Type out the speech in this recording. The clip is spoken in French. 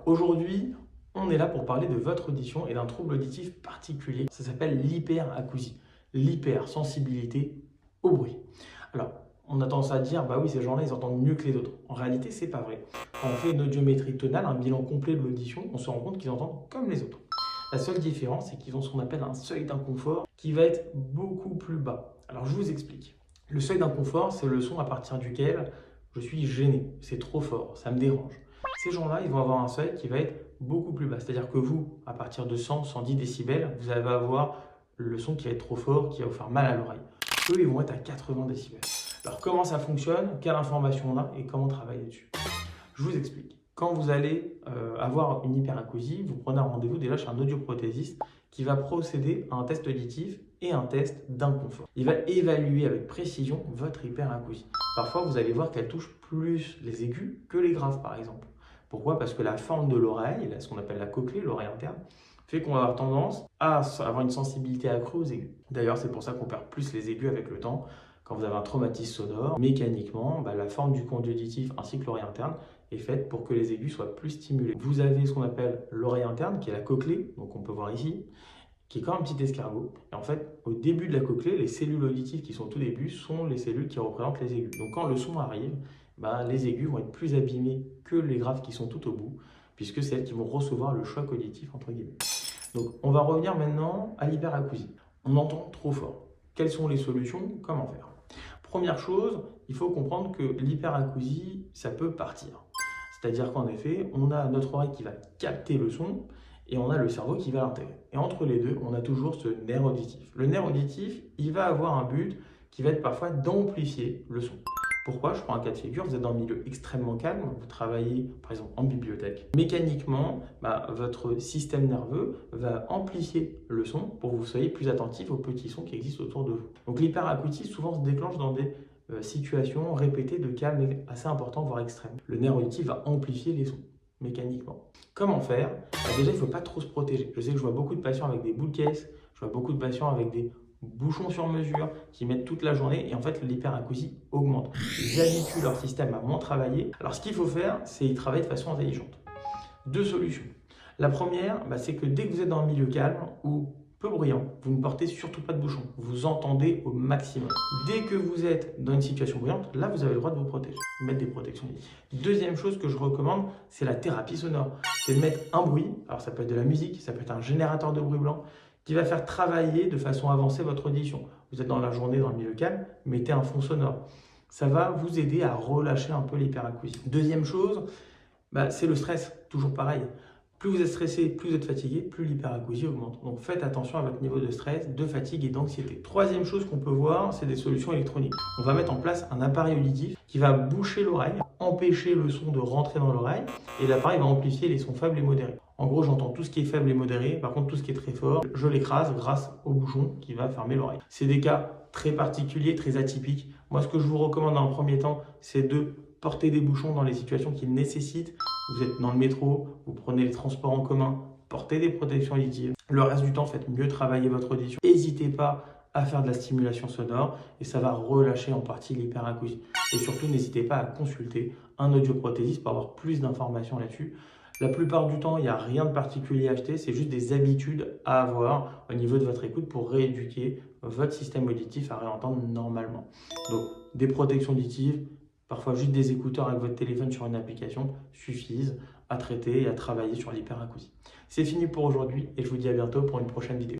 Aujourd'hui, on est là pour parler de votre audition et d'un trouble auditif particulier. Ça s'appelle l'hyperacousie, l'hypersensibilité au bruit. Alors, on a tendance à dire, bah oui, ces gens-là, ils entendent mieux que les autres. En réalité, c'est pas vrai. Quand on fait une audiométrie tonale, un bilan complet de l'audition, on se rend compte qu'ils entendent comme les autres. La seule différence, c'est qu'ils ont ce qu'on appelle un seuil d'inconfort qui va être beaucoup plus bas. Alors, je vous explique. Le seuil d'inconfort, c'est le son à partir duquel je suis gêné, c'est trop fort, ça me dérange. Ces gens-là, ils vont avoir un seuil qui va être beaucoup plus bas. C'est-à-dire que vous, à partir de 100, 110 décibels, vous allez avoir le son qui va être trop fort, qui va vous faire mal à l'oreille. Eux, ils vont être à 80 décibels. Alors, comment ça fonctionne? Quelle information on a et comment travailler dessus? Je vous explique. Quand vous allez avoir une hyperacousie, vous prenez un rendez-vous déjà chez un audioprothésiste qui va procéder à un test auditif et un test d'inconfort. Il va évaluer avec précision votre hyperacousie. Parfois, vous allez voir qu'elle touche plus les aigus que les graves, par exemple. Pourquoi? Parce que la forme de l'oreille, ce qu'on appelle la cochlée, l'oreille interne, fait qu'on va avoir tendance à avoir une sensibilité accrue aux aigus. D'ailleurs, c'est pour ça qu'on perd plus les aigus avec le temps. Quand vous avez un traumatisme sonore, mécaniquement, la forme du conduit auditif ainsi que l'oreille interne est faite pour que les aigus soient plus stimulés. Vous avez ce qu'on appelle l'oreille interne, qui est la cochlée, donc on peut voir ici, qui est comme un petit escargot. Et en fait, au début de la cochlée, les cellules auditives qui sont au tout début sont les cellules qui représentent les aigus. Donc quand le son arrive, les aigus vont être plus abîmés que les graves qui sont tout au bout, puisque c'est elles qui vont recevoir le choc auditif, entre guillemets. Donc on va revenir maintenant à l'hyperacousie. On entend trop fort. Quelles sont les solutions? Comment faire? Première chose, il faut comprendre que l'hyperacousie, ça peut partir. C'est-à-dire qu'en effet, on a notre oreille qui va capter le son et on a le cerveau qui va l'intégrer. Et entre les deux, on a toujours ce nerf auditif. Le nerf auditif, il va avoir un but qui va être parfois d'amplifier le son. Pourquoi? Je prends un cas de figure, vous êtes dans un milieu extrêmement calme, vous travaillez par exemple en bibliothèque. Mécaniquement, votre système nerveux va amplifier le son pour que vous soyez plus attentif aux petits sons qui existent autour de vous. Donc l'hyperacousie souvent se déclenche dans des situations répétées de calme assez important, voire extrême. Le nerf auditif va amplifier les sons mécaniquement. Comment faire? Déjà, il ne faut pas trop se protéger. Je sais que je vois beaucoup de patients avec des boules caisses, je vois beaucoup de patients avec des bouchons sur mesure qui mettent toute la journée et en fait l'hyperacousie augmente. Ils habituent leur système à moins travailler. Alors ce qu'il faut faire, c'est y travailler de façon intelligente. Deux solutions. La première, c'est que dès que vous êtes dans un milieu calme ou peu bruyant, vous ne portez surtout pas de bouchon. Vous entendez au maximum. Dès que vous êtes dans une situation bruyante, là vous avez le droit de vous protéger, mettre des protections auditives. Deuxième chose que je recommande, c'est la thérapie sonore. C'est de mettre un bruit, alors ça peut être de la musique, ça peut être un générateur de bruit blanc, qui va faire travailler de façon avancée votre audition. Vous êtes dans la journée dans le milieu calme, mettez un fond sonore. Ça va vous aider à relâcher un peu l'hyperacousie. Deuxième chose, c'est le stress, toujours pareil. Plus vous êtes stressé, plus vous êtes fatigué, plus l'hyperacousie augmente. Donc faites attention à votre niveau de stress, de fatigue et d'anxiété. Troisième chose qu'on peut voir, c'est des solutions électroniques. On va mettre en place un appareil auditif qui va boucher l'oreille, empêcher le son de rentrer dans l'oreille et l'appareil va amplifier les sons faibles et modérés. En gros, j'entends tout ce qui est faible et modéré, par contre tout ce qui est très fort, je l'écrase grâce au bouchon qui va fermer l'oreille. C'est des cas très particuliers, très atypiques. Moi, ce que je vous recommande dans un premier temps, c'est de porter des bouchons dans les situations qui nécessitent. Vous êtes dans le métro, vous prenez les transports en commun, portez des protections auditives. Le reste du temps, faites mieux travailler votre audition. N'hésitez pas à faire de la stimulation sonore et ça va relâcher en partie l'hyperacousie. Et surtout, n'hésitez pas à consulter un audioprothésiste pour avoir plus d'informations là-dessus. La plupart du temps, il n'y a rien de particulier à acheter, c'est juste des habitudes à avoir au niveau de votre écoute pour rééduquer votre système auditif à réentendre normalement. Donc, des protections auditives, parfois juste des écouteurs avec votre téléphone sur une application suffisent à traiter et à travailler sur l'hyperacousie. C'est fini pour aujourd'hui et je vous dis à bientôt pour une prochaine vidéo.